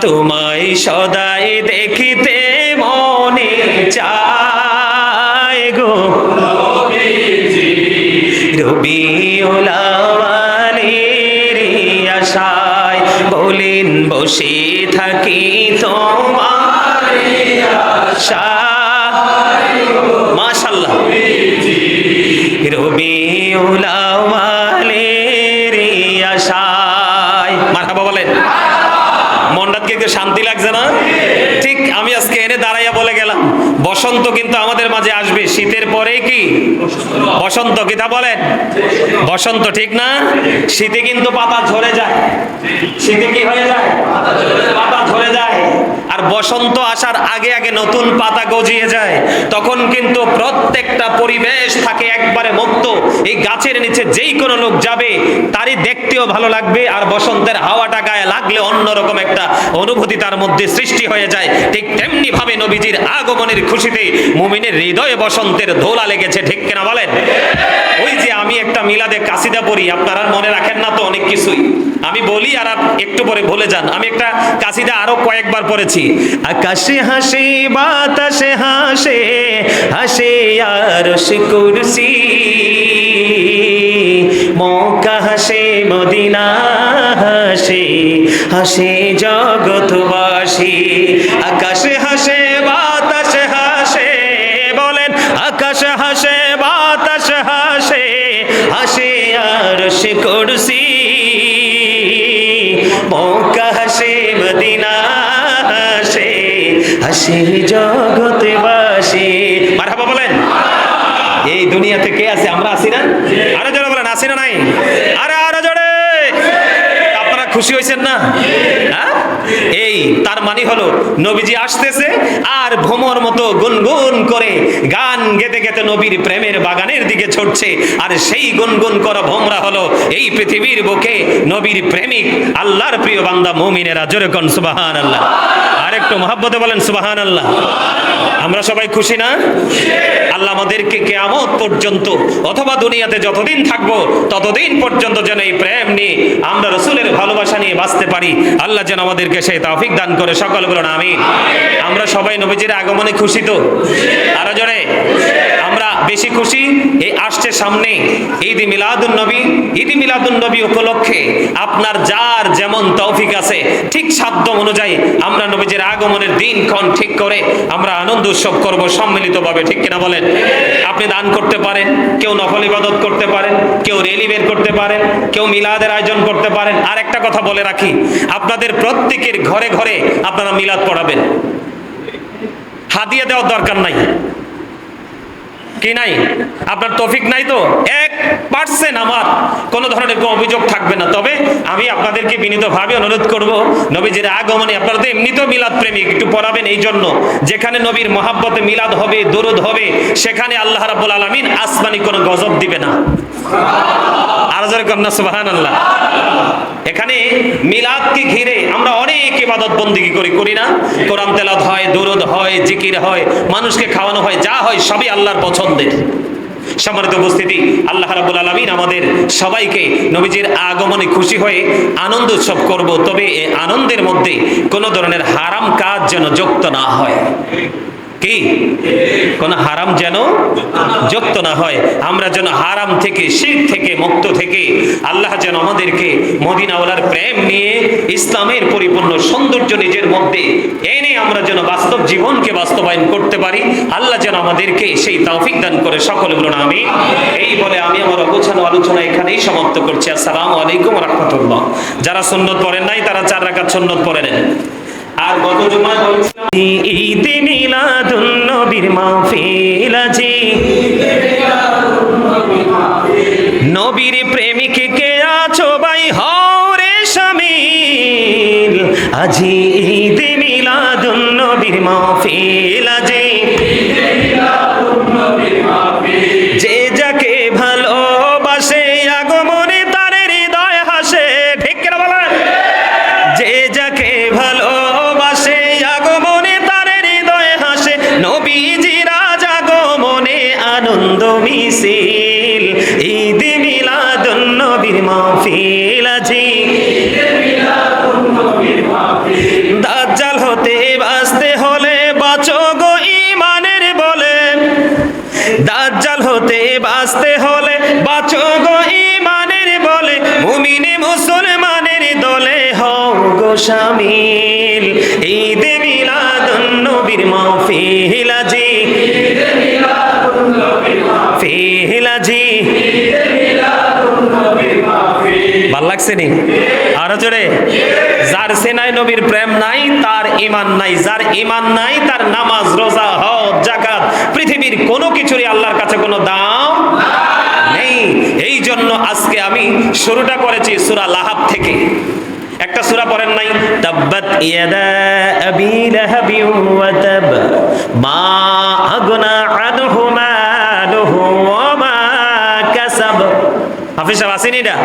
তোমায় সদাই দেখিতে মনে চায় গো রবিউল আউয়ালের আশায় বলেন বসে থাকি তোমার আশায় মাশাআল্লাহ রবিউল আউয়ালের আশায় মারহাবা বলেন। মনটাকে একটু শান্তি লাগছে না? ঠিক আমি আজকে এনে দাঁড়াইয়া বলে গেলাম বসন্ত কিন্তু আমাদের মাঝে আসবে, শীতের পরেই কি বসন্ত, কি তা বলেন বসন্ত, ঠিক না? শীতে কিন্তু পাতা ঝরে যায়, শীতে কি হয়ে যায় পাতা ঝরে যায়, আর বসন্ত আসার আগে আগে নতুন পাতা গজিয়ে যায়। তখন কিন্তু প্রত্যেকটা পরিবেশ থাকে একবারে মুক্ত। এই গাছের নিচে যেই কোনো লোক যাবে তারই দেখতেও ভালো লাগবে, আর বসন্তের হাওয়াটা গায়ে লাগলে অন্যরকম একটা অনুভূতি তার মধ্যে সৃষ্টি হয়ে যায়। ঠিক তেমনি ভাবে নবীজির আগমনের খুশিতে মুমিনের হৃদয়ে বসন্তের দোলা লেগেছে, ঠিক কিনা বলেন? ওই যে আমি একটা মিলাদে কাসিদা পড়ি, আপনারা মনে রাখেন না তো অনেক কিছুই, আমি বলি আর একটু পরে ভুলে যান। আমি একটা কাসিদা আরো কয়েকবার পড়েছি। আকাশে হাসে বাতাসে হাসে হাসে আরশ কুরসি, মক্কা হাসে মদিনা হাসে হাসে জগৎবাসী। আকাশে হাসে বাতাসে হাসে, বলেন আকাশে হাসে বাতাসে হাসে হাসে আরশ কুরসি, মক্কা হাসে মদিনা হাসে হাসে জগৎবাসী। মারহাবা বলেন। এই দুনিয়াতে কে আছে? আমরা আছি না? আরো জোরে বলেন, আছি না নাই? আরে আরো জোরে। আপনারা খুশি হয়েছেন না? হ্যাঁ, এই তার মানে হলো নবীজি আসতেছে আর ভ্রমর মতো গুনগুন করে গান গেতে গেতে নবীর প্রেমের বাগানের দিকে ছুটছে। আর সেই গুনগুন করা ভোমরা হলো এই পৃথিবীর বুকে নবীর প্রেমিক আল্লাহর প্রিয় বান্দা মুমিনেরা। জোরে কোন সুবহানাল্লাহ। আর একটু মহব্বতে বলেন সুবহানাল্লাহ। আমরা সবাই খুশি না? আল্লাহ আমাদেরকে কিয়ামত পর্যন্ত অথবা দুনিয়াতে যতদিন থাকবো ততদিন পর্যন্ত যেন এই প্রেম নিয়ে আমরা রাসূলের ভালোবাসা নিয়ে বাঁচতে পারি। আল্লাহ যেন আমাদেরকে সেই তৌফিক দান করে। সকলে বলুন আমিন। আমরা সবাই নবীজির আগমনে খুশি তো? আরো জোরে। আমরা বেশি খুশি। এই আসছে সামনে ঈদ মিলাদুন নবী। ঈদ মিলাদুন নবী উপলক্ষে আপনার যার যেমন তৌফিক আছে ঠিক সাধ্য অনুযায়ী আমরা নবীজির আগমনের দিনক্ষণ ঠিক করে আমরা আনন্দ উৎসব করব সম্মিলিতভাবে, ঠিক কিনা বলেন? আপনি দান করতে পারেন, কেউ নফল ইবাদত করতে পারেন, কেউ রেলি বের করতে পারেন, কেউ মিলাদের আয়োজন করতে পারেন। আর একটা কথা বলে রাখি, আপনাদের প্রত্যেকের ঘরে ঘরে আপনারা মিলাদ পড়াবেন। হাদিয়া দেওয়ার দরকার নাই, কি নাই? আপনার তৌফিক নাই তো 1% আমার কোনো ধরনের কোনো অভিযোগ থাকবে না। তবে আমি আপনাদেরকে বিনীতভাবে অনুরোধ করব, নবীজির আগমনে আপনারা তো এমনিতেও মিলাদ প্রেমিক, একটু পড়াবেন। এই জন্য যেখানে নবীর মহাব্বতে মিলাদ হবে, দরুদ হবে, সেখানে আল্লাহ রাব্বুল আলামিন আসমানি কোনো গজব দিবে না। আর জোরে কন্না সুবহানাল্লাহ। এখানে মিলাদকে ঘিরে আমরা অনেক ইবাদত বন্দেগী করি না? কোরআন তেলাওয়াত হয়, দরুদ হয়, জিকির হয়, মানুষকে খাওয়ানো হয়, যা হয় সবই আল্লাহর পছন্দের। সম্মানিত উপস্থিতি, আল্লাহ রাব্বুল আলামিন আমাদের সবাইকে নবীজির আগমনে খুশি হয়ে আনন্দ উৎসব করব। তবে এই আনন্দের মধ্যে কোনো ধরনের হারাম কাজ যেন যুক্ত না হয়। কি? কোন হারাম যেন যুক্ত না হয়। আমরা যেন হারাম থেকে, শিরক থেকে মুক্ত থেকে আল্লাহ যেন আমাদেরকে মদিনাওয়ালার প্রেম নিয়ে ইসলামের পরিপূর্ণ সৌন্দর্য নিজের মধ্যে এনে আমরা যেন বাস্তব জীবনকে বাস্তবায়ন করতে পারি। আল্লাহ যেন আমাদেরকে সেই তৌফিক দান করে। সকলে বলুন আমিন। এই বলে আমি আমার অগোছালো আলোচনা এখানেই সমাপ্ত করছি। আসসালামু আলাইকুম ওয়া রাহমাতুল্লাহ। যারা সুন্নত পড়েন নাই তারা 4 রাকাত সুন্নত পড়ে নেন। আর গত জুমায় বলছিলাম ঈদ মিলাদুন নবীর মাহফিল আজি, নবীর প্রেমিক কে আছো ভাই হও রে শামিল। আজি ঈদ মিলাদুন নবীর মাহফিল আজি, যে যাকে ভালোবাসে আগমনে তার হৃদয় হাসে। ঠিক কিনা বলেন? যে যাকে ভালোবাসে আগমনে তার হৃদয় হাসে, নবীজির আগমনে আনন্দ মিছিল। ঈদ মিলাদুন নবীর মাহফিল। শামিল ঈদে মিলাদুন নবীর মাহফিল আজি ফিল আজি ভাল লাগছে নি আরো জোরে যার সেনায় নবীর প্রেম নাই তার ঈমান নাই যার ঈমান নাই তার নামাজ রোজা হজ যাকাত পৃথিবীর কোনো কিছুরই আল্লাহর কাছে কোনো দাম নেই এই জন্য আজকে আমি শুরুটা করেছি সূরা লাহাব থেকে একটা সূরা পড়েন নাই তাব্বাত ইয়াদা আবি লাহাবি ওয়া তাব মা আগনা আনহু মালুহু ওয়া মা কাসাব হাফিজ সাহেব আসেনি এটা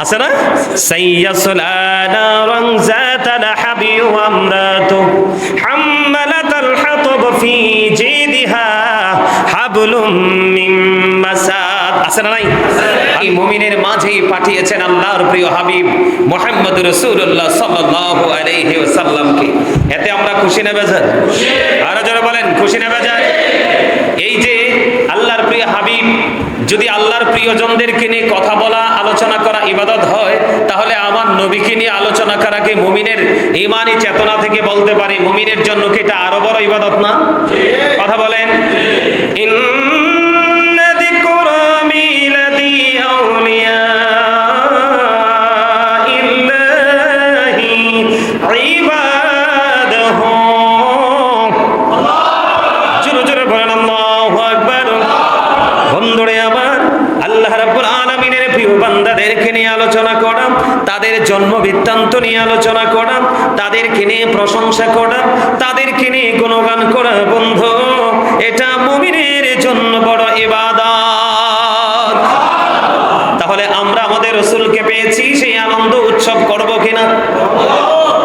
আছে না সাইয়াসলা নারান যাতা লাহাবি ওয়া আমরাতু হাম্মালাতাল হাতাব ফি জিদিহা হাবলুম মিন মাসাদ আছে না নাই এই মুমিনের মাঝেই পাঠিয়েছেন আল্লাহর প্রিয় হাবিব মুহাম্মদ রাসূলুল্লাহ সাল্লাল্লাহু আলাইহি ওয়াসাল্লামকে এতে আমরা খুশি না বেজার আরো জোরে বলেন খুশি না বেজার এই যে আল্লাহর প্রিয় হাবিব যদি আল্লাহর প্রিয়জনদেরকে নিয়ে কথা বলা আলোচনা করা ইবাদত হয় তাহলে আমার নবীকে নিয়ে আলোচনা করা কি মুমিনের ঈমানি চেতনা থেকে বলতে পারি মুমিনের জন্য কি এটা আরো বড় ইবাদত না কথা বলেন ইন্না যিকরা মিলাদি আউলিয়া ইল্লাহি ইবাদাহু জোরে জোরে বলেন আল্লাহু আকবার বন্ধুরে আমার আল্লাহ রাব্বুল আলামিনের প্রিয় বান্দাদেরকে নিয়ে আলোচনা করা তাদের জন্ম বৃত্তান্ত নিয়ে আলোচনা করা তাদেরকে নিয়ে প্রশংসা করা তাদেরকে নিয়ে গুণগান করা বন্ধু এটা মুমিনের জন্য বড় ইবাদত তাহলে আমরা আমাদের রাসূলকে পেয়েছি সেই আনন্দ উৎসব করব কিনা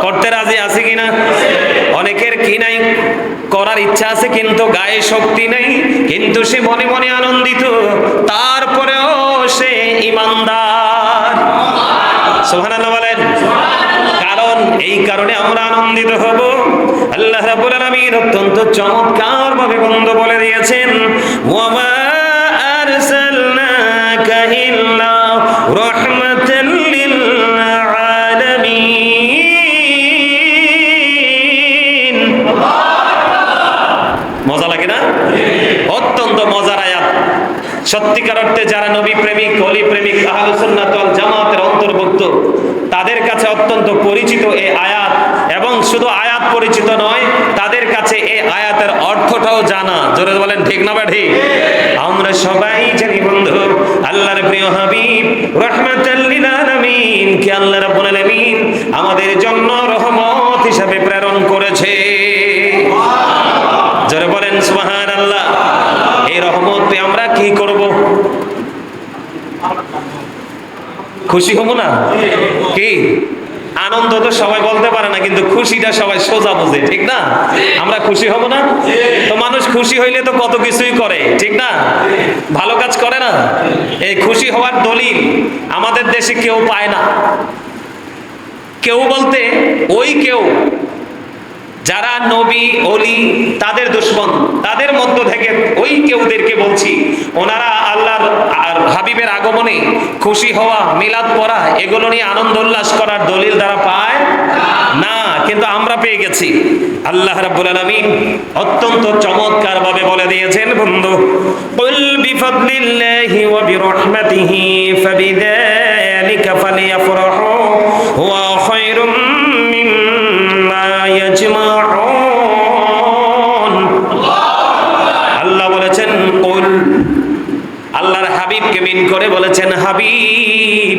করতে রাজি আছি কিনা অনেকের কি নাই করার ইচ্ছা আছে কিন্তু গায়ে শক্তি নেই কিন্তু সে মনে মনে আনন্দিত তারপরেও সে ঈমানদার সুবহানাল্লাহ বলেন কারণ এই কারণে আমরা আনন্দিত হব আল্লাহ রাব্বুল আলামিন অত্যন্ত চমৎকার ভাবে বন্ধ বলে দিয়েছেন ওয়া মা আরসালনাকা ইল্লা রাহমাতাল লিল আলামিন মজা লাগে না অত্যন্ত মজার আয়াত সত্যিকার অর্থে যারা নবী প্রেমিক ওলি প্রেমিক আহলুস সুন্নাত ওয়াল জামাতের অন্তর্ভুক্ত তাদের কাছে অত্যন্ত পরিচিত এই আয়াত এবং শুধু আয়াত পরিচিত নয় তাদের কাছে এই আয়াতের অর্থটাও জানা জোরে বলেন ঠিক না বা ঠিক আমরা সবাই জানি বন্ধু আল্লাহর প্রিয় হাবিব রাহমাতাল লিল আলামিন কে আল্লাহ রাব্বুল আলামিন আমাদের জন্য রহমত হিসেবে প্রেরণ করেছে জোরে বলেন সুবহানাল্লাহ এই রহমত পেয়ে আমরা কি করব খুশি হব না কি আনন্দ তো সবাই বলতে পারে না কিন্তু খুশিটা সবাই সোজা বোঝে ঠিক না আমরা খুশি হব না তো মানুষ খুশি হইলে তো কত কিছুই করে ঠিক না ভালো কাজ করে না এই খুশি হওয়ার দলিল আমাদের দেশে কেউ পায় না কেউ বলতে ওই কেউ যারা নবী ওলি তাদের দুশমন তাদের মধ্য থেকে ওই কেউদেরকে বলছি ওনারা আল্লাহর আর হাবিবের আগমনে খুশি হওয়া মিলাদ পড়া এগুলো নিয়ে আনন্দ উল্লাস করার দলিল তারা পায় না কিন্তু আমরা পেয়ে গেছি আল্লাহ রাব্বুল আলামিন অত্যন্ত চমৎকার ভাবে বলে দিয়েছেন বন্ধু কুল বিফাদলিল্লাহি ওয়া বিরহমাতিহি ফাবিযালিকা ফালিয়াফরাহু হুয়া খায়রুম মিম্মা ইয়াজমাউন আল্লাহ বলেছেন কুল আল্লাহর হাবিবকে মিন করে বলেছেন হাবিব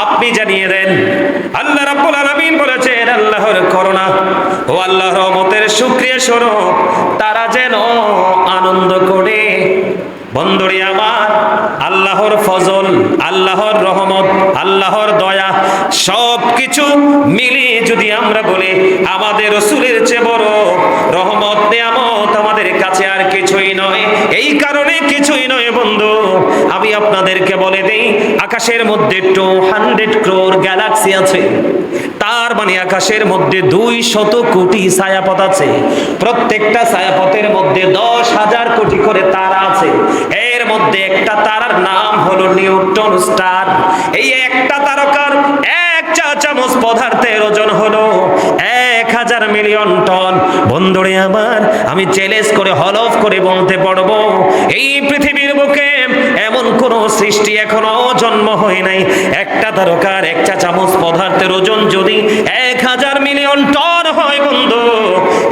আপনি জানিয়ে দেন আল্লাহ রাব্বুল আলামিন বলেছেন আল্লাহর করুণা ও আল্লাহর রহমতের শুকরিয়া স্বরূপ তারা যেন আনন্দ করে বন্ধুরে আমার আল্লাহর ফজল আল্লাহর রহমত আল্লাহর দয়া সবকিছু মিলিয়ে যদি আমরা বলি আমাদের রাসূলের চেয়ে বড় রহমত নিয়ামত আমাদের কাছে আর কিছুই কিছুই নয়। এই কারণে কিছুই নয় বন্ধু, আমি আপনাদেরকে বলে দেই, আকাশের মধ্যে 200 crore গ্যালাক্সি আছে। তার মানে আকাশের মধ্যে 200 কোটি ছায়াপথ আছে। প্রত্যেকটা ছায়াপথের মধ্যে 10,000 কোটি করে তারা আছে। এর মধ্যে একটা তারার নাম হলো নিউট্রন স্টার। এই একটা তারকার এক চা চামচ পদার্থের ওজন হলো 1000 মিলিয়ন টন। বন্ধুরে আমার, আমি চ্যালেঞ্জ করে হলফ করে বলতে পারবো, এই পৃথিবীর বুকে এমন কোন সৃষ্টি এখনো জন্ম হয় নাই, একটা তারকার এক চা চামচ পদার্থের ওজন যদি 1000 মিলিয়ন টন হয় বন্ধু,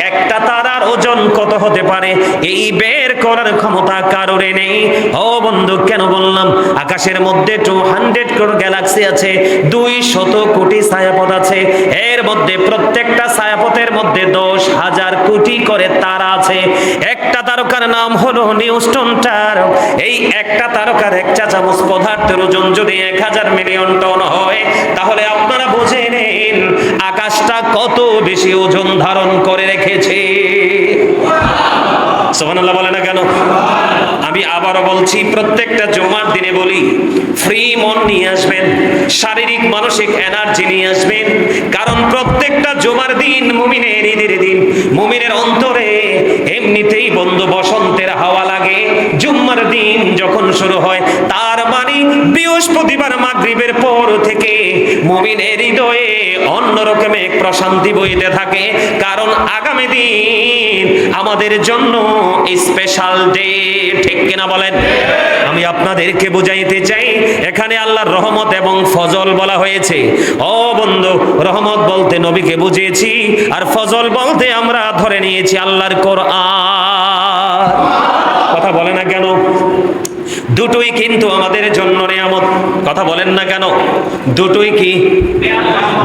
একটা তারার ওজন কত হতে পারে এই বের করার ক্ষমতা কারোর নেই। ও বন্ধু, কেন বললাম? আকাশের মধ্যে 200 crore গ্যালাক্সি আছে, 200 কোটি ছায়াপথ আছে। এর মধ্যে প্রত্যেকটা ছায়াপথের মধ্যে 10,000 কোটি করে তারা আছে। একটা তারকার নাম হলো নিউট্রন স্টার। এই একটা তারকার এক চা চামচ পদার্থের ওজন যদি 1000 মিলিয়ন টন হয়, তাহলে আপনারা বুঝে নিন আকাশটা কত বেশি ওজন ধারণ করে রেখেছে। সুবহানাল্লাহ বলে না কেন? আমি আবারও বলছি, প্রত্যেকটা জুমার দিনে বলি, ফ্রি মন নিয়ে আসবেন, শারীরিক মানসিক এনার্জি নিয়ে আসবেন। কারণ প্রত্যেকটা জুমার দিন মুমিনের ঈদের দিন। মুমিনের অন্তরে এমনিতেই বন্ধু বসন্তের হাওয়া লাগে জুম্মার দিন যখন শুরু হয়। তার মানে বৃহস্পতিবার মাগরিবের পর থেকে মুমিনের হৃদয়ে অন্যরকম এক প্রশান্তি বইতে থাকে। কারণ আগামী দিন আমাদের জন্য স্পেশাল ডে, ঠিক কিনা বলেন? আমি আপনাদেরকে বুঝাইতে চাই, এখানে আল্লাহর রহমত এবং ফজল বলা হয়েছে। ও বন্ধু, রহমত বলতে নবীকে বুঝিয়েছি, আর ফজল বলতে আমরা ধরে নিয়েছি আল্লাহর কোরআন। কথা বলে না কেন? দুটোই কিন্তু আমাদের জন্য নিয়ামত। কথা বলেন না কেন? দুটোই কি?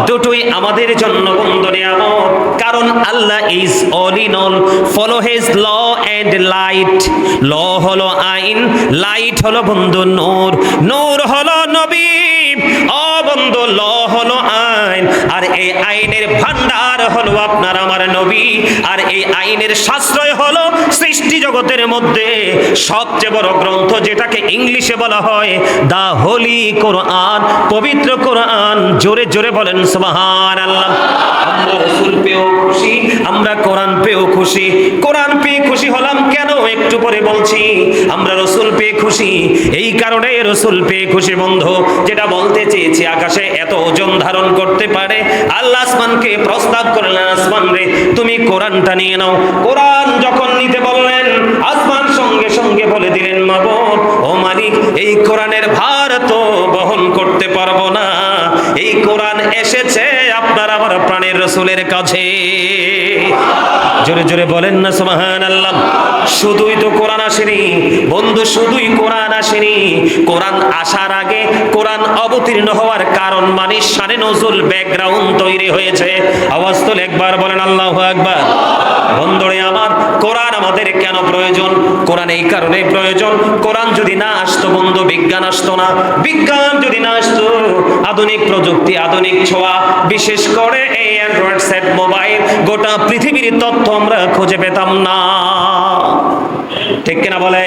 দুটোই আমাদের জন্য বন্ধু নিয়ামত। কারণ আল্লাহ is all in all. Follow his law and light. Law হলো আইন, লাইট হলো বন্ধু নূর, নূর হলো নবী। ও বন্ধু, ল হলো আইন, আর এই আইনের ভান্ডার হলো আপনার আমার নবী। আর এই আইনের সাশ্রয় হলো সৃষ্টি জগতের মধ্যে সবচেয়ে বড় গ্রন্থ, যেটাকে ইংলিশে বলা হয় দা হোলি কোরআন, পবিত্র কোরআন। জোরে জোরে বলেন সুবহানাল্লাহ। আমরা রাসূল পেয়েও খুশি, আমরা কোরআন পেয়েও খুশি। কোরআন পেয়ে খুশি হলাম কেন একটু পরে বলছি। আমরা রাসূল পেয়ে খুশি এই কারণে, রাসূল পেয়ে খুশি বন্ধু, যেটা বলতে চেয়েছি, আকাশে এত ওজন ধারণ করতে পারে। আল্লাহ আসমানকে প্রস্তাব করলেন, আসমান রে তুমি কোরআনটা নিয়ে নাও। কোরআন যখন নিতে বললেন, আসমান সঙ্গে সঙ্গে বলে দিলেন, মাবুদ ও মালিক, এই কোরআনের ভার তো বহন করতে পারবো না। এই কোরআন এসেছে আপনার আমার প্রাণের রাসূলের কাছে। জোরে জোরে বলেন না সুবহানাল্লাহ। শুধুই তো কোরআন আসেনি বন্ধু, শুধুই কোরআন আসেনি। কোরআন আসার আগে, কোরআন অবতীর্ণ হওয়ার কারণ মানে শানে নজুল ব্যাকগ্রাউন্ড তৈরি হয়েছে। আওয়াজ তোলে একবার বলেন আল্লাহু আকবার। বন্ধুরে আমার, কোরআন আমাদের কেন প্রয়োজন? কোরআন এই কারণে প্রয়োজন, কোরআন যদি না আসতো বন্ধু, বিজ্ঞান আসতো না। বিজ্ঞান যদি না আসতো, আধুনিক প্রযুক্তি, আধুনিক ছোঁয়া, বিশেষ করে এই অ্যান্ড্রয়েড সেট মোবাইল, গোটা পৃথিবীর তথ্য আমরা খুঁজে পেতাম না। ঠিক কিনা বলে?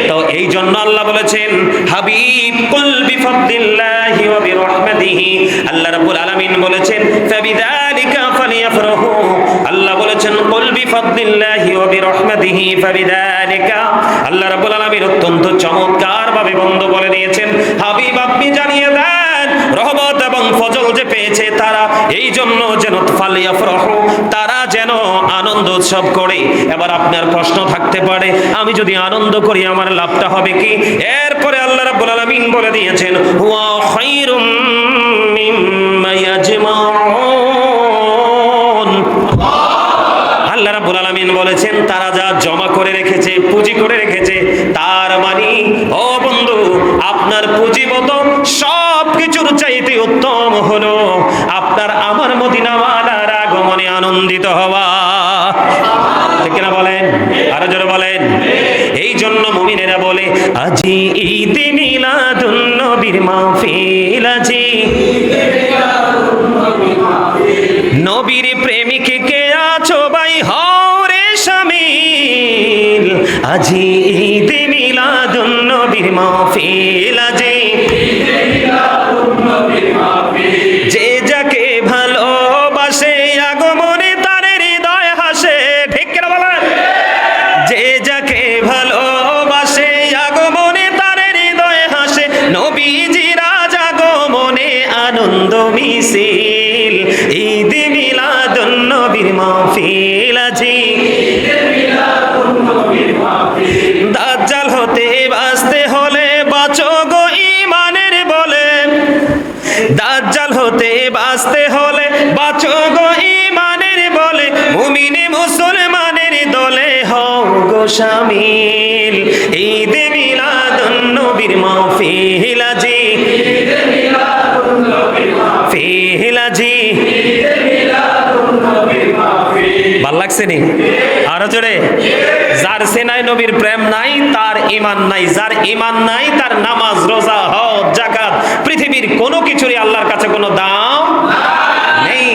তো এই জন্য আল্লাহ বলেছেন, হাবিব কুল বিফাদলিল্লাহি ওয়া বিরহমাতিহি। আল্লাহ রাব্বুল আলামিন বলেছেন, ফাবিযালিকা ফালিয়াফরাহু। আল্লাহ বলেছেন, কুল বিফাদলিল্লাহি ওয়া বিরহমাতিহি ফাবিযালিকা। আল্লাহ রাব্বুল আলামিন অত্যন্ত চমৎকার ভাবে বন্ধ বলে দিয়েছেন, হাবিব আপনি জানিয়ে দেন, রহমত এবং ফজল যে পেয়েছে তারা, এই জন্য যেন ফালিয়াফরাহু, তারা যেন আনন্দ উৎসব করে। এবার আপনার প্রশ্ন থাকতে পারে, আমি যদি আনন্দ করি আমার লাভটা হবে কি? এরপরে আল্লাহ রাব্বুল আলামিন বলে দিয়েছেন, হুয়া খায়রুম মিম্মা ইয়াজমাউন। আল্লাহ রাব্বুল আলামিন বলেছেন, তারা যা জমা করে রেখেছে, পুঁজি করে রেখেছে, তার মানে ও বন্ধু, আপনার পুঁজিগত সব কিছুর চাইতে উত্তম হলো আপনার আমার মদিনাওয়ালার আগমনে আনন্দিত হওয়া। ঠিক কিনা বলেন? আরো জোরে বলেন। এই জন্য মুমিনেরা বলে, আজি ঈদ মিলাদুন নবীর মাহফিল, আজি নবীর প্রেমিক কে আছো ভাই হও রে শামিল, আজি ঈদ মিলাদুন নবীর মাহফিল, আজি যে যাকে ভালোবাসে আগমনে তার হৃদয় হাসে। ঠিক কিনা বলেন? যে যাকে ভালোবাসে আগমনে তার হৃদয় হাসে, নবীজির আজ আগমনে আনন্দ মিছিল। ঈদ মিলাদুন নবীর মাহফিল, আজি দাজ্জাল হতে বাঁচতে হলে বাঁচো গো ঈমানের বলে, দাজ্জাল হতে বাঁচতে হলে বাঁচো গো ঈমানের বলে, মুমিনে মুসলমানের দলে হও গো শামিল। ঈদ মিলাদুন নবীর মাহফিল, আজি ফিল, আজি ভাল লাগছে নি? আরো জোরে। যার সেনায় নবীর প্রেম নাই তার ঈমান নাই, যার ঈমান নাই তার নামাজ রোজা হজ যাকাত পৃথিবীর কোনো কিছুরই আল্লাহর কাছে কোনো দাম নেই।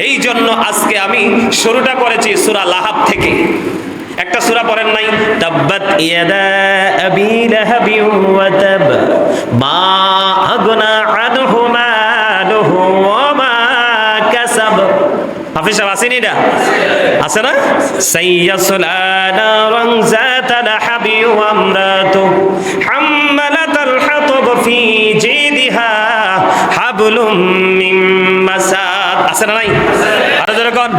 এই জন্য আজকে আমি শুরুটা করেছি সূরা লাহাব থেকে। একটা সূরা পড়েন নাই? তাব্বাত ইয়াদা আবি লাহাবি ওয়া তাব মা আগনা আনহু মালুহু ওয়া মা কাসাব। হাফিজ সাহেব আসেনি? এটা আছে না? সাইয়াসলা নারান যাতা লাহাবি ওয়া আমরাতু হাম্মালাতাল হাতাব ফি জিদিহা হাবলুম মিন মাসাদ। আছে না নাই? আরো জোরে কোন।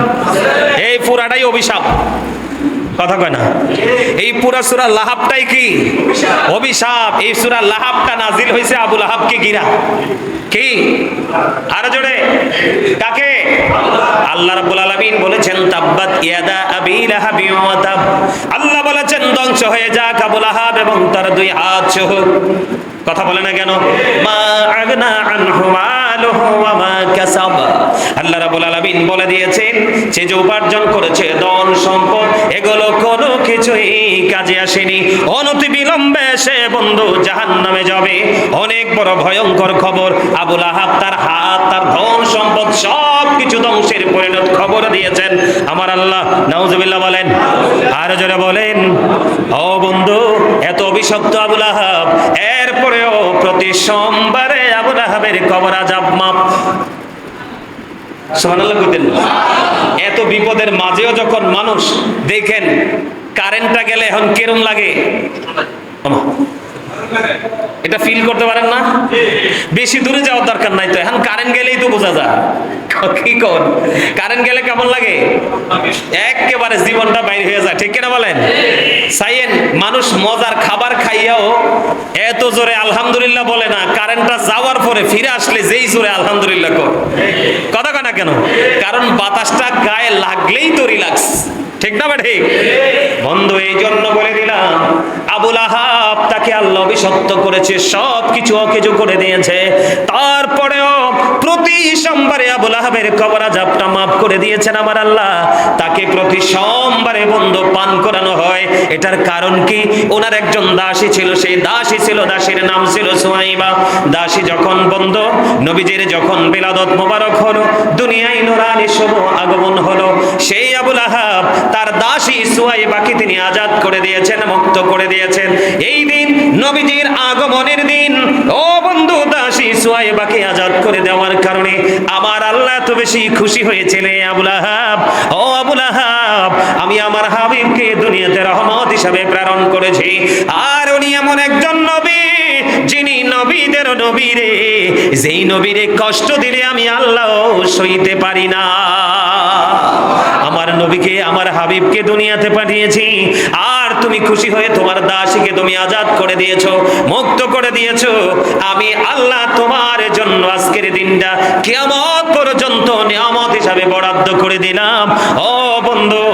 এই পুরাটাই অভিশাপ, কথা কয় না? এই পুরা সূরা লাহাবটাই কি অভিশাপ। এই সূরা লাহাবটা নাজিল হয়েছে আবু লাহাবকে ঘিরা। কি? আরো জোরে। কাকে? আল্লাহ রাব্বুল আলামিন বলেছেন তাব্বাত ইয়াদা আবি লাহাবি ওয়া তাব। আল্লাহ বলেছেন ধ্বংস হয়ে যাক আবু লাহাব এবং তার দুই হাত সহ। কথা বলে না কেন? মা আগনা আনহু মালুহু ওয়া মা কাসাব। আল্লাহ রাব্বুল আলামিন বলে দিয়েছেন যে যে উপার্জন করেছে ধন সম্পদ এগুলো কোনো কিছুই কাজে আসেনি। অনতি বিলম্বে সে বন্ধু জাহান্নামে যাবে। অনেক বড় ভয়ঙ্কর খবর। আবু লাহাব তার হাত, তার ধন সম্পদ সব কিছু ধ্বংসের পরিণত খবর দিয়েছেন আমার আল্লাহ। নাউজুবিল্লাহ বলেন। আর জোরে বলেন। ও বন্ধু, এত অভিশপ্ত আবু লাহাব, এরপরেও প্রতি সোমবারে আবু লাহাবের কবর আযাব মাপ। সুবহানাল্লাহ কইতেন। এত বিপদের মাঝেও যখন মানুষ দেখেন কারেন্টটা গেলে এখন কেরম লাগে, এটা ফিল করতে পারেন না? বেশি দূরে যাওয়ার দরকার নাই তো, এখন কারেন্ট গেলেই তো বোঝা যায়। কি কোন? কারেন্ট গেলে কেমন লাগে? একেবারে জীবনটা বাইরে হয়ে যায়। ঠিক কিনা বলেন? সাইয়েন মানুষ মজার খাবার খাইয়াও এত জোরে আলহামদুলিল্লাহ বলে না, কারেন্টটা যাওয়ার পরে ফিরে আসলে যেই জোরে আলহামদুলিল্লাহ কর। কথা কয় না কেন? কারণ বাতাসটা গায়ে লাগলেই তো রিল্যাক্স। ঠিক না? ঠিক বন্ধু, এই জন্য বলে দিলাম আবু লাহাব তাকে আল্লাহ অভিশপ্ত করেছে, সব কিছু অকেজো করে দিয়েছে। তারপরেও প্রতি সোমবারে আবু লাহাবের কবর আযাবটা মাফ করে দিয়েছেন আমার আল্লাহ। তাকে প্রতি সোমবারে বন্ধু পান করানো হয়। এটার কারণ কি? ওনার একজন দাসী ছিল, সেই দাসী ছিল, দাসীর নাম ছিল সুয়াইবা। দাসী যখন বন্ধু নবীজির যখন বিলাদত মোবারক হলো, দুনিয়ায় নূরানি শুভ আগমন হলো, সেই আবু লাহাব তার দাসী সুয়াইবাকে তিনি আজাদ করে দিয়েছেন, মুক্ত করে দিয়েছেন। এই দিন নবীজির আগমনের দিন। ও বন্ধু, দাসী সুয়াইবাকে আজাদ করে দেওয়ার কারণে আমার আল্লাহ এত বেশি খুশি হয়েছিলেন। আবু লাহাব, ও আবু লাহাব, আমি আমার হাবিবকে দুনিয়াতে রহমত হিসাবে প্রেরণ করেছি। আর উনি এমন একজন নবী যিনি নবীদের নবী রে, যেই নবীরে কষ্ট দিলে আমি আল্লাহ সইতে পারি না। আমার নবীকে, আমার হাবিবকে দুনিয়াতে পাঠিয়েছি, আর তুমি খুশি হয়ে তোমার দাসীকে তুমি আজাদ করে দিয়েছো, মুক্ত করে দিয়েছো। আমি আল্লাহ তোমার জন্য আজকের দিনটা কিয়ামত পর্যন্ত নিয়ামত হিসাবে বরাদ্দ করে দিলাম। ও বন্ধু,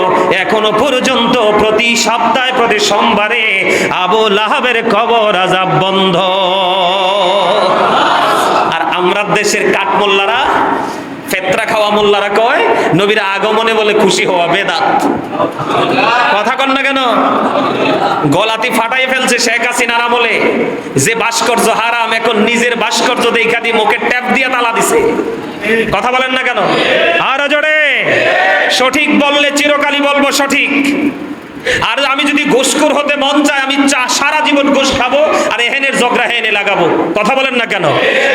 এখনো পর্যন্ত প্রতি সপ্তাহে প্রতি সোমবারে আবু লাহাবের কবর আযাব বন্ধ। আর আমরা দেশের কাঠমোল্লারা, ফেতরা খাওয়া মোল্লারা কয় নবীর আগমনে বলে খুশি হওয়া বেদাত। কথা কন না কেন? গলাতি ফাটাই ফেলছে শেখ হাসিনার আমলে। যে ভাস্কর্য হারাম, এখন নিজের ভাস্কর্য দেখা দিয়ে মুখে ট্যাপ দিয়ে তালা দিছে। কথা বলেন না কেন? আরো জোরে। সঠিক বললে চিরকালই বলবো সঠিক, আর আমি যদি ঘুষখোর হতে মন চায়, আমি সারা জীবন ঘুষ খাবো আর এহেনের জগরা হেনে লাগাবো। কথা বলেন না কেন?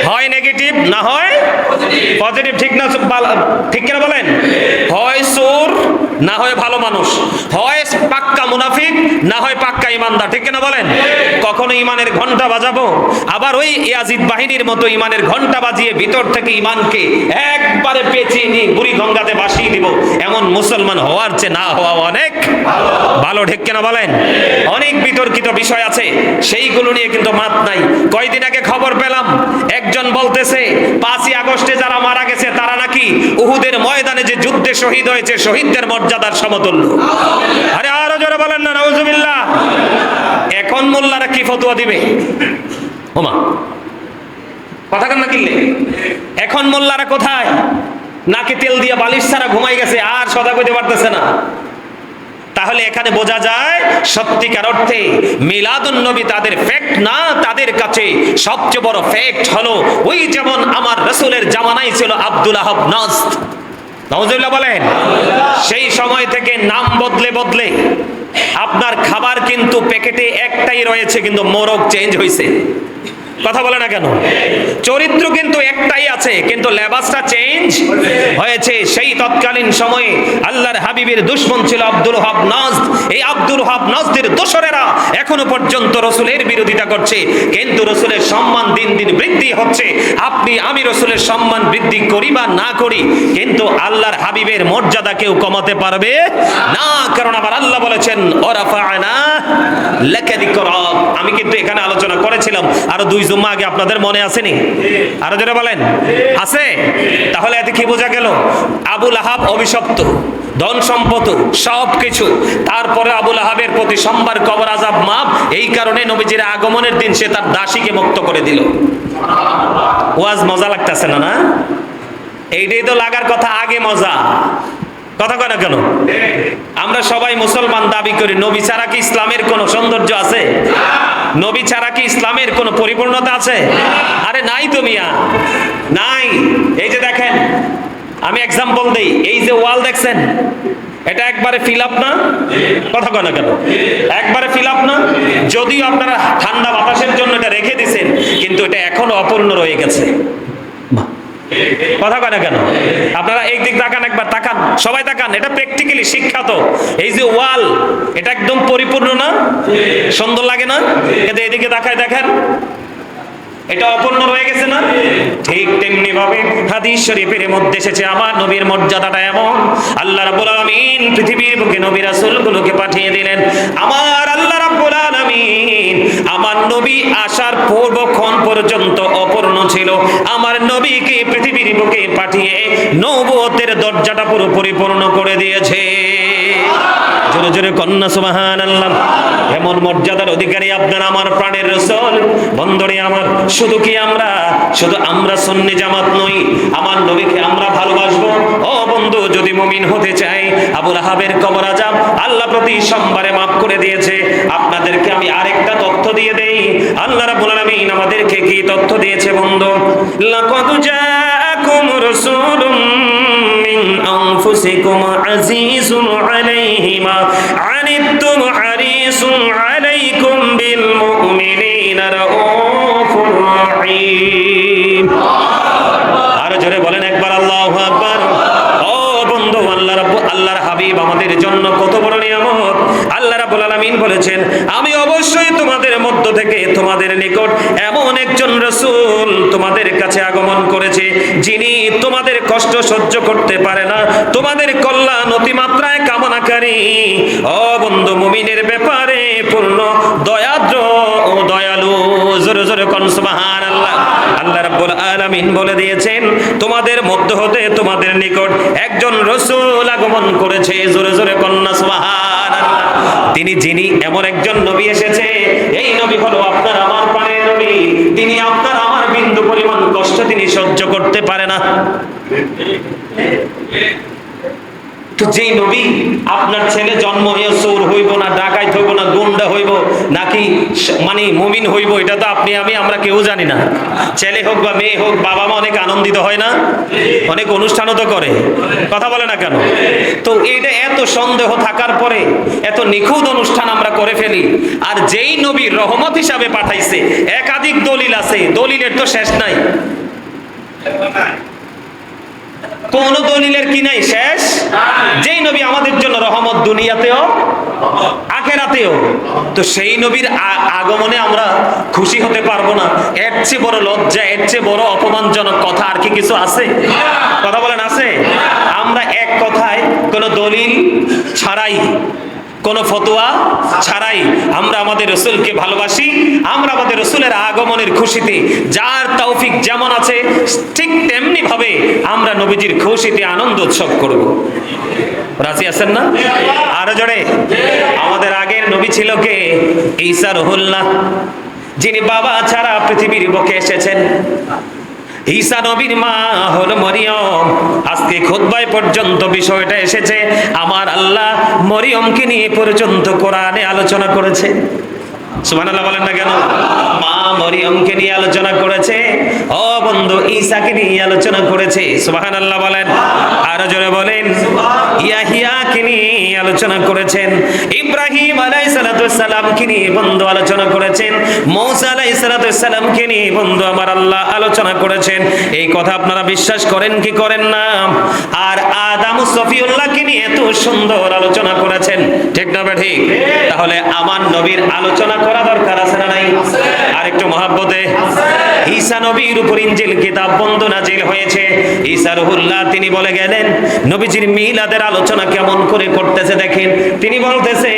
হয় নেগেটিভ, না হয় পজিটিভ। ঠিক না? ঠিক কিনা বলেন? হয় চোর, না হয় ভালো মানুষ, হয় পাক্কা মুনাফিক, না হয় পাক্কা ইমানদার। ঠিক কিনা বলেন? কখনো ইমানের ঘন্টা বাজাবো, আবার ওই ইয়াজিদ বাহিনীর মতো ইমানের ঘন্টা বাজিয়ে ভিতর থেকে ইমানকে একবারে পেঁচিয়ে নিয়ে বুড়ি গঙ্গাতে ভাসিয়ে দিব। এমন মুসলমান হওয়ার চেয়ে না হওয়া অনেক ভালো। ঠিক কিনা বলেন? অনেক বিতর্কিত বিষয় আছে, সেইগুলো নিয়ে কিন্তু মাত নাই। কয়দিন আগে খবর পেলাম, একজন বলতেছে 5ই আগস্টে যারা মারা গেছে তারা নাকি উহুদের ময়দানে যে যুদ্ধে শহীদ হয়েছে শহীদদের মর্যাদার সমতুল্য। আরে আরো জোরে বলেন না নাউজুবিল্লাহ। এখন মোল্লারা কি ফতোয়া দিবে? ওমা কথা কান না কিনলে। এখন মোল্লারা কোথায়? নাকে তেল দিয়ে বালিশ ছাড়া ঘুমাই গেছে, আর সদা কইতে পারতেছে না। তাহলে এখানে বোঝা যায় সত্যিকার অর্থে মিলাদুন নবী তাদের ফ্যাক্ট না, তাদের কাছে সবচেয়ে বড় ফ্যাক্ট হলো ওই যেমন আমার রাসূলের জামানায় ছিল আব্দুল আহাব নাজদ, নাউজুবিল্লাহ বলেন। সেই সময় থেকে নাম বদলে বদলে আপনার খাবার কিন্তু প্যাকেটে একটাই রয়েছে, কিন্তু মোরগ চেঞ্জ হয়েছে। কথা বলে না কেন? চরিত্র কিন্তু একটাই আছে, কিন্তু লেবাসটা চেঞ্জ হয়েছে। সেই তৎকালীন সময়ে আল্লাহর হাবিবের দুশমন ছিল আব্দুল ওয়াহাব নাজদ। এই আব্দুল ওয়াহাব নাজদের দোসরেরা এখনো পর্যন্ত রসুলের বিরোধিতা করছে, কিন্তু রসুলের সম্মান দিন দিন বৃদ্ধি হচ্ছে। আপনি আমি রসুলের সম্মান বৃদ্ধি করি বা না করি, কিন্তু আল্লাহর হাবিবের মর্যাদা কেউ কমাতে পারবে না, কারণ আবার আল্লাহ বলেছেন ওয়ারাফা'না লাকা যিকরাক। আমি কিন্তু এখানে আলোচনা করেছিলাম আরো 2 জুম্মা আগে, আপনাদের মনে আসেনি? আরো জোরে বলেন, আছে? তাহলে এতে কি বোঝা গেল? আবুল আহাব অভিশপ্ত, ধন সম্পদ সবকিছু, তারপরে আবুল আহাবের প্রতি সোমবার কবর আযাব মাপ। এই কারণে নবীজির আগমনের দিন সে তার দাসীকে মুক্ত করে দিল। ওয়াজ মজা লাগতেছে না? না, এইটাই তো লাগার কথা, আগে মজা। কথা কয় না কেন? আমরা সবাই মুসলমান দাবি করি, নবী ছাড়া কি ইসলামের কোনো সৌন্দর্য আছে? নবী ছাড়া কি ইসলামের কোনো পরিপূর্ণতা আছে? আরে নাই তো মিয়া, নাই। এই যে দেখেন, আমি এক্সাম্পল দেই, এই যে ওয়াল দেখছেন, এটা একবারে ফিল আপ না? কথা কয় না কেন? একবারে ফিল আপ না? যদিও আপনারা ঠান্ডা বাতাসের জন্য এটা রেখে দিছেন, কিন্তু এটা এখনো অপূর্ণ রয়ে গেছে। কথা কয় না কেন? আপনারা এই দিক তাকান, একবার তাকান, সবাই তাকান, এটা প্র্যাকটিক্যালি শিক্ষাত। এই যে ওয়াল, এটা একদম পরিপূর্ণ না? সুন্দর লাগে না? কিন্তু এদিকে তাকায় দেখেন, এটা অপূর্ণ রয়ে গেছে না? ঠিক তেমনি ভাবে হাদিস শরীফের মধ্যে এসেছে আমার নবীর মর্যাদাটা এমন, আল্লাহ রাব্বুল আলামিন পৃথিবীর বুকে নবী রাসূলগুলোকে পাঠিয়ে দিলেন। আমার আল্লাহ রাব্বুল আলামিন আমার নবী আসার পূর্বক্ষণ পর্যন্ত অপূর্ণ ছিল, আমার নবীকে পৃথিবীর বুকে পাঠিয়ে নবুয়তের দরজাটা পুরো পরিপূর্ণ করে দিয়েছে। জোরে জোরে কন্যা সুবহানাল্লাহ। এমন মর্যাদার অধিকারী আপনার আমার প্রাণের রাসূল। বন্ধুরে আমার, শুধু আমরা সুন্নি জামাত নই, আমার নবীকে আমরা ভালোবাসবো। ও বন্ধু, যদি মুমিন হতে চাই, আবুল আহাবের কবর আযাব আল্লাহ প্রতি সোমবারে মাফ করে দিয়েছে। আপনাদেরকে আমি আরেকটা তথ্য দিয়ে দেই, আল্লাহ রাব্বুল আলামিন আমাদেরকে কি তথ্য দিয়েছে বন্ধু? লাকাদ জাআকুম রাসূলুম মিন আনফুসিকুম আজিজুন আলাইহি মা আনিতুম হারিসুন আলাইকুম বিল মুমিনিনা রাউফুর রহিম। আর জোরে বলেন একবার আল্লাহু আকবার। ও বন্ধু, আল্লাহর হাবিব আমাদের জন্য কত বড় নিয়ামত। আল্লাহ রাব্বুল আলামিন বলেছেন, আমি অবশ্যই তোমাদের মধ্য থেকে তোমাদের নিকট এমন একজন রাসূল তোমাদের কাছে আগমন করেছে, যিনি তোমাদের কষ্ট সহ্য করতে পারে না, তোমাদের কল্যাণ অতিমাত্রায় কামনাকারী। ও বন্ধু, মুমিনের ব্যাপারে পূর্ণ দয়াদ্র ও দয়ালু। জোরে জোরে কোন সুবহানাল্লাহ। আল্লাহ রাব্বুল আলামিন বলে দিয়েছেন, তোমাদের মধ্য হতে তোমাদের নিকট একজন রাসূল আগমন করেছে। জোরে জোরে কন্যা সুবহানাল্লাহ। যিনি এমন একজন নবী এসেছে, এই নবী হলো আপনার আমার প্রাণের নবী। তিনি আপনার আমার বিন্দু পরিমাণ কষ্ট তিনি সহ্য করতে পারে না। তো যেই নবী, আপনার ছেলে জন্ম হইয়া চোর হইব না, ডাকাইত হইব না, গুন্ডা হইব নাকি মানে মুমিন হইব, এটা তো আপনি আমি আমরা কেউ জানি না। ছেলে হোক বা মেয়ে হোক, বাবা মা অনেক আনন্দিত হয় না, অনেক অনুষ্ঠানও তো করে, কথা বলে না কেন? তো এটা এত সন্দেহ থাকার পরে এত নিখুঁত অনুষ্ঠান আমরা করে ফেলি। আর যেই নবী রহমত হিসাবে পাঠাইছে, একাধিক দলিল আছে, দলিলের তো শেষ নাই, কোন দলিলের কি নাই শেষ। যেই নবী আমাদের জন্য রহমত দুনিয়াতেও আখিরাতেও, তো সেই নবীর আগমনে আমরা খুশি হতে পারবো না? এর চেয়ে বড় লজ্জা, এর চেয়ে বড় অপমানজনক কথা আর কি কিছু আছে? কথা বলেন, আছে? আমরা এক কথায় কোনো দলিল ছাড়াই, কোন ফতোয়া ছাড়াই আমরা আমাদের রসুলকে ভালোবাসি। আমরা আমাদের রসুলের আগমনের খুশিতে, যার তৌফিক যেমন আছে ঠিক তেমনি ভাবে আমরা নবীজির খুশিতে আনন্দ উৎসব করব। রাজি আছেন না? আরো জোরে। আমাদের আগের নবী ছিল কে? ঈসা রুহুল্লাহ, যিনি বাবা ছাড়া পৃথিবীর বুকে এসেছেন। ঈসা নবীর মা হলো মরিয়ম। আজকে খুতবায় পর্যন্ত বিষয়টা এসেছে, আমার আল্লাহ মরিয়মকে নিয়ে পর্যন্ত কোরআনে আলোচনা করেছে। সুবহানাল্লাহ বলেন না কেন? মা মরিয়মকে নিয়ে আলোচনা করেছে, ও বন্ধু ঈসাকে নিয়ে আলোচনা করেছে। সুবহানাল্লাহ বলেন, আরো জোরে বলেন। ইয়াহিয়াকে নিয়ে আলোচনা করেছেন, ইব্রাহিম আলাইহিস সালামকে নিয়ে বন্ধু আলোচনা করেছেন, মূসা আলাইহিস সালামকে নিয়ে বন্ধু আমার আল্লাহ আলোচনা করেছেন। এই কথা আপনারা বিশ্বাস করেন কি করেন না? আর আদম সফিউল্লাহকে নিয়ে এত সুন্দর আলোচনা করেছেন, ঠিক না ঠিক? তাহলে আমার নবীর আলোচনা করা দরকার আছে না নাই? আর একটু মহব্বতে। ঈসা নবীর উপর ইনজিল কিতাব বন্ধু নাজিল হয়েছে। ঈসা রুহুল্লাহ তিনি বলে গেলেন, নবীজির মিলাদের আলোচনা কেমন করে করতেছে দেখেন। তিনি বলতেছে,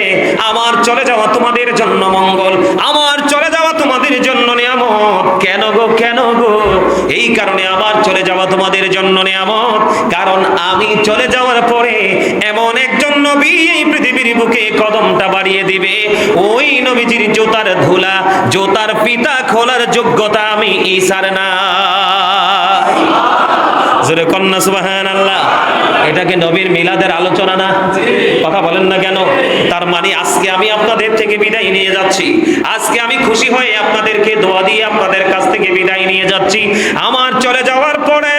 আমার চলে যাওয়া তোমাদের জন্য মঙ্গল, আমার চলে যাওয়া তোমাদের জন্য নিয়ামত। কেন গো, কেন গো? এই কারণে আমার চলে যাওয়া তোমাদের জন্য নিয়ামত, কারণ আমি চলে যাওয়ার পরে এমন একজন নবী এই পৃথিবীর বুকে কদমটা বাড়িয়ে দিবে, ওই নবীজির জুতার ধুলা, জুতার ফিতা খোলার যোগ্যতা আমি ঈসার না। জোরে কন্যা সুবহানাল্লাহ। এটাকে নবীর মিলাদের আলোচনা না? কথা বলেন না কেন? তার মানে আজকে আমি আপনাদের থেকে বিদায় নিয়ে যাচ্ছি, আজকে আমি খুশি হয়ে আপনাদেরকে দোয়া দিয়ে আপনাদের কাছ থেকে বিদায় নিয়ে যাচ্ছি। আমার চলে যাওয়ার পরে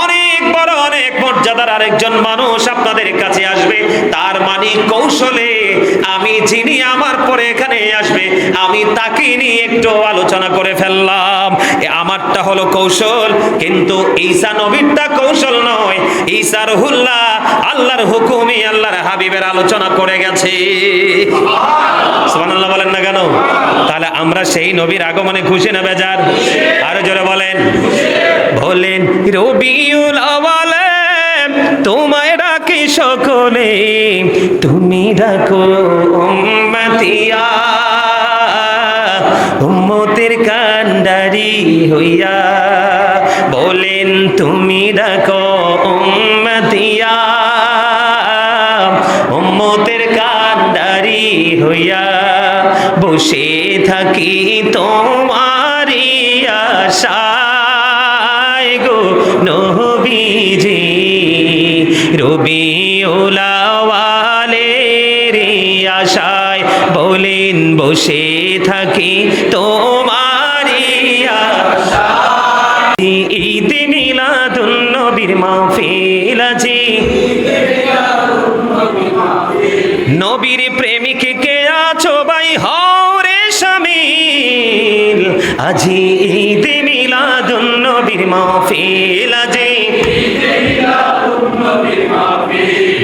অনেক বড়, অনেক মর্যাদার আরেকজন মানুষ আপনাদের কাছে আসবে। তার মানে কৌশলে আমি যিনি আমার পরে এখানে আসবে, আমি তাকে নিয়ে একটু আলোচনা করে ফেললাম। আমারটা হলো কৌশল, কিন্তু ঈসা নবীরটা কৌশল নয়। ঈসা রুহুল্লাহ আল্লাহর হুকুমে আল্লাহর হাবিবের আলোচনা করে গেছে। সুবহানাল্লাহ বলেন না কেন? তাহলে আমরা সেই নবীর আগমনে খুশি না বেজার? আরো জোরে বলেন। বলেন রবিউল আওয়ালে তোমায় ডাকি সকলে, তুমি ডাকো উম্মতিয়া, উম্মতের কান্ডারি হইয়া। বলেন তুমি ডাকো উম্মতিয়া, উম্মতের কান্ডারি হইয়া। বসে থাকি তোমারি আশায় গো নবীজি, রবিউল আওয়ালের আশায়। বলেন বসে থাকি তোমারি আশায়। ঈদ মিলাদুন নবীর মাহফিল আজি, নবীর প্রেমিক কে আছো ভাই হও রে শামিল। আজি ঈদ মিলাদুন নবীর মাহফিল আজি,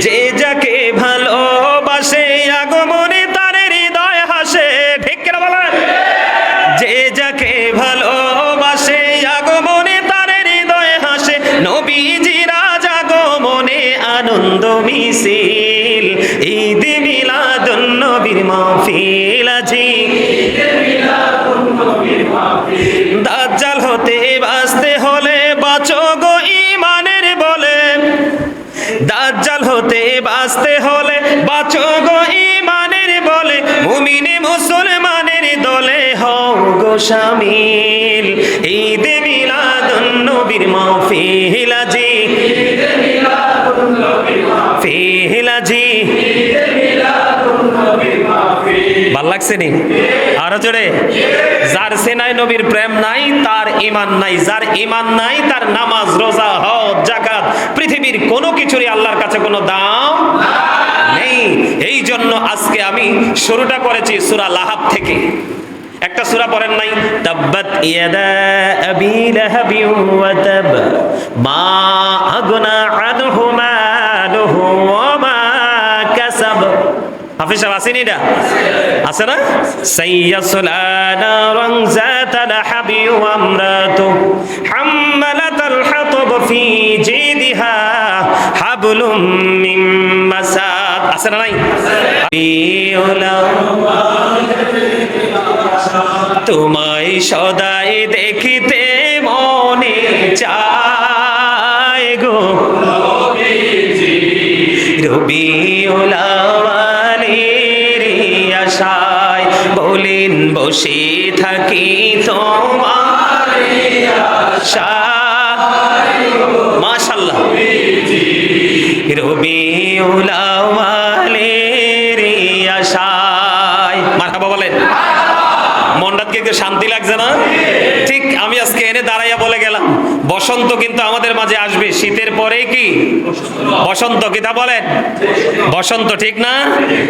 যে যাকে ভালোবাসে আগমনে তার হৃদয় হাসে। ঠিক কিনা বলেন? যে যাকে ভালোবাসে আগমনে তার হৃদয় হাসে, নবীজির আগমনে আনন্দ মিছিল। ঈদ মিলাদুন নবীর মাহফিল আজি, দাজ্জাল হতে বাঁচতে হলে বাঁচো গো ঈমানের বলে, দাজ্জাল হতে বাঁচতে হলে বাঁচো গো ঈমানের বলে, মুমিনে মুসলমানের দলে হও গো শামিল। ঈদ মিলাদুন নবীর মাহফিল আজি, ফিলাজি। ভাল লাগছে নি? আরো জোরে। যার সেনায় নবীর প্রেম নাই তার ঈমান নাই, যার ঈমান নাই তার নামাজ রোজা হজ যাকাত পৃথিবীর কোনো কিছুরই আল্লাহর কাছে কোনো দাম নেই। এই জন্য আজকে আমি শুরুটা করেছি সূরা লাহাব থেকে। একটা সূরা পড়েন নাই? তাব্বাত ইয়াদা আবি লাহাবি ওয়া তাব মা আগনা আনহু মালুহু ওয়া মা কাসাব। হাফেজ সাহেব আসেনি? এটা আছে না? সাইয়াসলা নারান যাতা লাহাবি ওয়া আমরাতু হাম্মালাতাল হাতাব ফি জিদিহা হাবলুম মিন মাসাদ। আছে না নাই? তোমায় সদাই দেখিতে মনে চায় গো রবিউল আওয়ালের আশায়, বলেন বসে থাকি তোমার আশায়। মাশাআল্লাহ। রবিউল আওয়ালের আশায় মারহাবা বলেন। মনটাকে একটু শান্তি লাগছে না? ঠিক আমি আজকে এনে দাঁড়াইয়া বলে গেলাম বসন্ত কিন্তু আমাদের মাঝে আসবে। শীতের পরে কি বসন্ত? কিতা বলেন? বসন্ত, ঠিক না?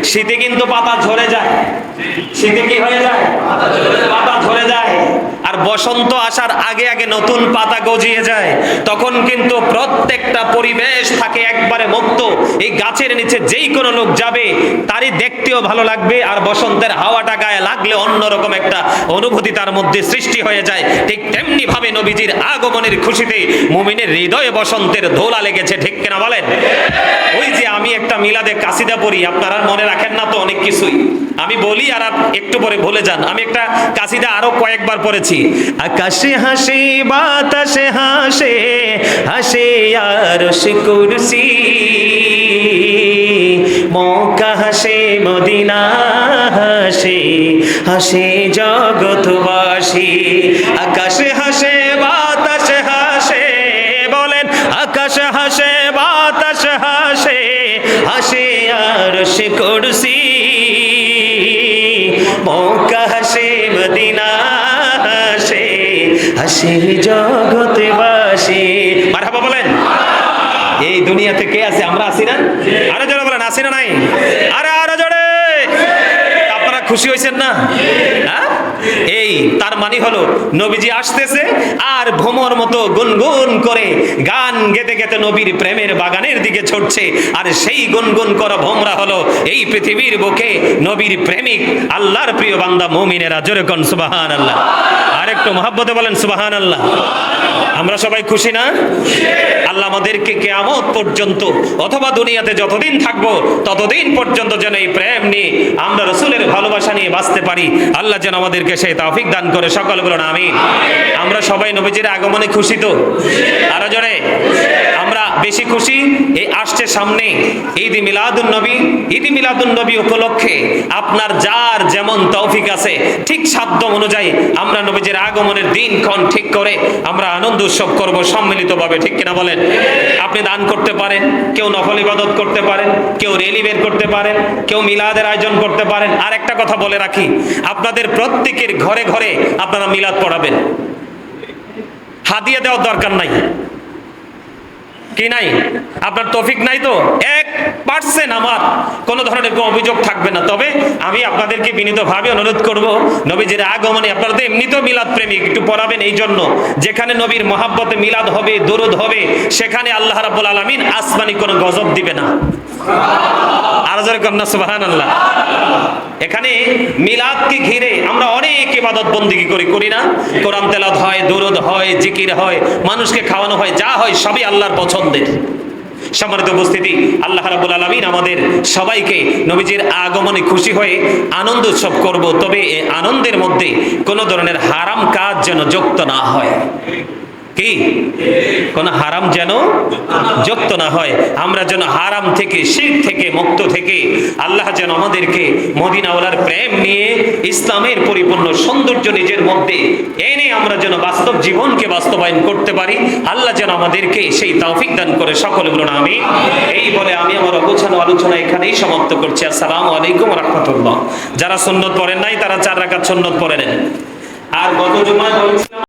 শীতে কিন্তু পাতা ঝরে যায়। শীতে কি হয়ে যায়? পাতা ঝরে যায়। আর বসন্ত আসার আগে আগে নতুন পাতা গজিয়ে যায়। তখন কিন্তু প্রত্যেকটা পরিবেশ থাকে একবারে মুক্ত। এই গাছের নিচে যেই কোনো লোক যাবে তারই দেখতেও ভালো লাগবে, আর বসন্তের হাওয়াটা গায়ে লাগলে অন্যরকম একটা অনুভূতি তার মধ্যে সৃষ্টি হয়ে যায়। ঠিক তেমনি ভাবে নবীজির আগমনের খুশিতে মুমিনের হৃদয়ে বসন্তের দোলা লেগেছে, ঠিক কিনা বলেন? ওই যে আমি একটা মিলাদে কাসিদা পড়ি, আপনারা মনে রাখেন না তো অনেক কিছুই আমি বলি আর একটু পরে ভুলে যান। আমি একটা কাসিদা আরো কয়েকবার পড়েছি। আকাশে হাসে বাতাসে হাসে হাসে আরশ কুরসি, মক্কা হাসে মদিনা হাসে হাসে জগৎবাসী। আকাশে হাসে বাতাসে হাসে, বলেন আকাশে হাসে বাতাসে হাসে হাসে আরশ কুরসি, মক্কা হাসে মদিনা হাসে হাসে জগৎবাসী। মারহাবা বলেন। এই দুনিয়াতে কে আছে? আমরা আছি না? আরো জোরে বলেন, আছি না নাই? আরে আরো জোরে। আপনারা খুশি হয়েছেন না? হ্যাঁ, এই তার মানে হলো নবীজি আসতেছে আর ভ্রমর মতো গুনগুন করে গান গেতে গেতে নবীর প্রেমের বাগানের দিকে ছুটছে। আর সেই গুনগুন করা ভোমরা হলো এই পৃথিবীর বুকে নবীর প্রেমিক আল্লাহর প্রিয় বান্দা মুমিনেরা। জোরে কোন সুবহানাল্লাহ। আর একটু মহব্বতে বলেন সুবহানাল্লাহ। আমরা সবাই খুশি না? আল্লাহ আমাদেরকে কিয়ামত পর্যন্ত অথবা দুনিয়াতে যতদিন থাকবো ততদিন পর্যন্ত যেন এই প্রেম নিয়ে আমরা রাসূলের ভালোবাসা নিয়ে বাঁচতে পারি। আল্লাহ যেন আমাদেরকে সেই তৌফিক দান করে। সকল বলুন আমিন। আমরা সবাই নবীজির আগমনে খুশি তো? আরো জোরে। আমরা বেশি খুশি এই আসছে সামনে ঈদ মিলাদুন নবী। ঈদ মিলাদুন নবী উপলক্ষে আপনার যার যেমন তৌফিক আছে ঠিক সাধ্য অনুযায়ী আমরা নবীজির আগমনের দিনক্ষণ ঠিক করে আমরা আনন্দ উৎসব করব সম্মিলিতভাবে, ঠিক কিনা বলেন? আপনি দান করতে পারেন, কেউ নফল ইবাদত করতে পারেন, কেউ রেলি বের করতে পারেন, কেউ মিলাদের আয়োজন করতে পারেন। আর একটা কথা বলে রাখি, আপনাদের প্রত্যেকের ঘরে ঘরে আপনারা মিলাদ পড়াবেন। হাদিয়া দেওয়ার দরকার নাই, কি নাই? আপনার তৌফিক নাই তো 1% আমার কোনো ধরনের কোনো অভিযোগ থাকবে না। তবে আমি আপনাদেরকে বিনীতভাবে অনুরোধ করব, নবীজির আগমনে আপনারা তো এমনিতেও মিলাদ প্রেমিক, একটু পড়াবেন। এই জন্য যেখানে নবীর মহাব্বতে মিলাদ হবে, দরুদ হবে, সেখানে আল্লাহ রাব্বুল আলামিন আসমানি কোনো গজব দিবে না। আর জোরে কন্যা সুবহানাল্লাহ। এখানে মিলাদকে ঘিরে আমরা অনেক ইবাদত বন্দেগী করি না? কোরআন তেলাওয়াত হয়, দরুদ হয়, জিকির হয়, মানুষকে খাওয়ানো হয়, যা হয় সবই আল্লাহর পছন্দের। সম্মানিত উপস্থিতি, আল্লাহ রাব্বুল আলামিন আমাদের সবাইকে নবীজির আগমনে খুশি হয়ে আনন্দ উৎসব করব। তবে এই আনন্দের মধ্যে কোনো ধরনের হারাম কাজ যেন যুক্ত না হয়। কি কোন হারাম যেন যুক্ত না হয়, আমরা যেন হারাম থেকে শিরক থেকে মুক্ত থেকে আল্লাহ যেন আমাদেরকে মদিনাওয়ালার প্রেম নিয়ে ইসলামের পরিপূর্ণ সৌন্দর্য নিজের মধ্যে এনে আমরা যেন বাস্তব জীবনকে বাস্তবায়ন করতে পারি। আল্লাহ যেন আমাদেরকে সেই তৌফিক দান করে, সকলে বলুন আমিন। এই বলে আমি আমার অগোছালো আলোচনা এখানেই সমাপ্ত করছি। আসসালামু আলাইকুম ওয়া রাহমাতুল্লাহ। যারা সুন্নত পড়েন নাই তারা 4 রাকাত সুন্নত পড়ে নেন। আর গত জুমায় বলেছিলাম